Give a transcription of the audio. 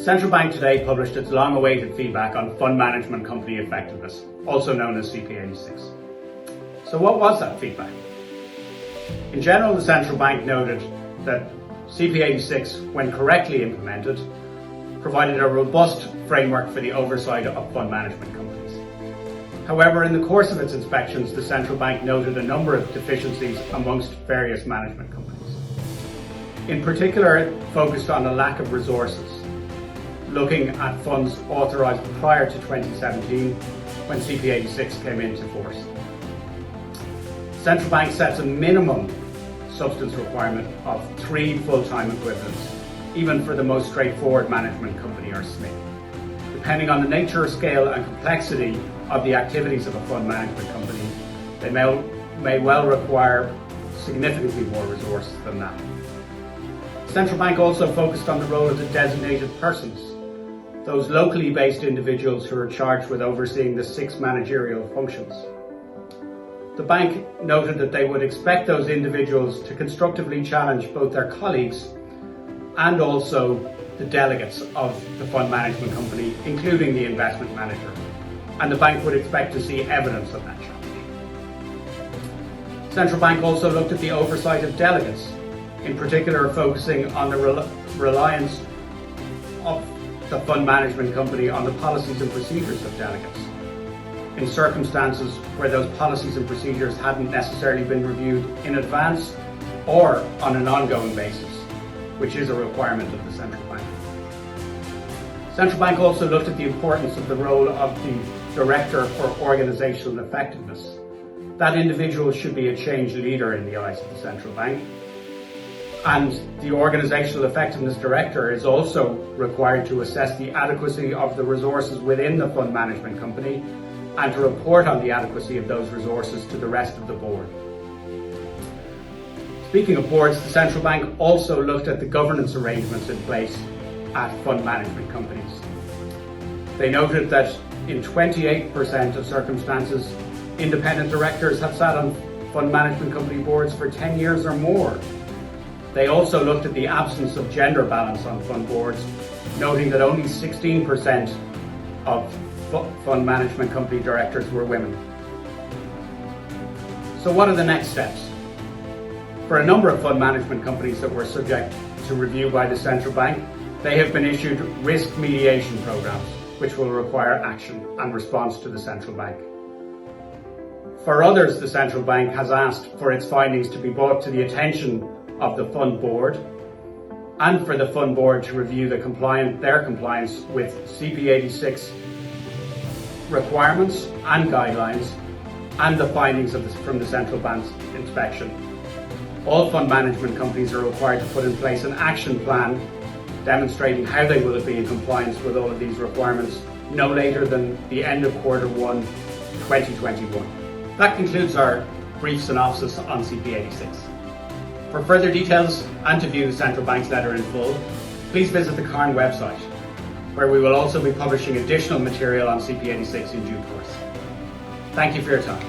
central bank today published its long-awaited feedback on fund management company effectiveness, also known as CP86. So what was that feedback? In general, the central bank noted that CP86, when correctly implemented, provided a robust framework for the oversight of fund management companies. However, in the course of its inspections, the central bank noted a number of deficiencies amongst various management companies. In particular, it focused on a lack of resources, looking at funds authorised prior to 2017 when CP86 came into force. The central bank sets a minimum substance requirement of 3 full-time equivalents, even for the most straightforward management company or SME. Depending on the nature, scale and complexity of the activities of a fund management company, they may well require significantly more resources than that. The central bank also focused on the role of the designated persons, those locally based individuals who are charged with overseeing the 6 managerial functions. The bank noted that they would expect those individuals to constructively challenge both their colleagues and also the delegates of the fund management company, including the investment manager, and the bank would expect to see evidence of that challenge. The central bank also looked at the oversight of delegates, in particular focusing on the reliance of the fund management company on the policies and procedures of delegates, in circumstances where those policies and procedures hadn't necessarily been reviewed in advance or on an ongoing basis, which is a requirement of the central bank. The central bank also looked at the importance of the role of the Director for Organisational Effectiveness. That individual should be a change leader in the eyes of the central bank. And the Organisational Effectiveness Director is also required to assess the adequacy of the resources within the fund management company and to report on the adequacy of those resources to the rest of the board. Speaking of boards, the central bank also looked at the governance arrangements in place at fund management companies. They noted that in 28% of circumstances, independent directors have sat on fund management company boards for 10 years or more. They also looked at the absence of gender balance on fund boards, noting that only 16% of fund management company directors were women. So what are the next steps? For a number of fund management companies that were subject to review by the central bank, they have been issued risk mediation programs, which will require action and response to the central bank. For others, the central bank has asked for its findings to be brought to the attention of the fund board and for the fund board to review their compliance with CP86 requirements and guidelines and the findings from the central bank's inspection. All fund management companies are required to put in place an action plan demonstrating how they will be in compliance with all of these requirements no later than the end of Q1 2021. That concludes our brief synopsis on CP86. For further details and to view the central bank's letter in full, please visit the CARN website, where we will also be publishing additional material on CP86 in due course. Thank you for your time.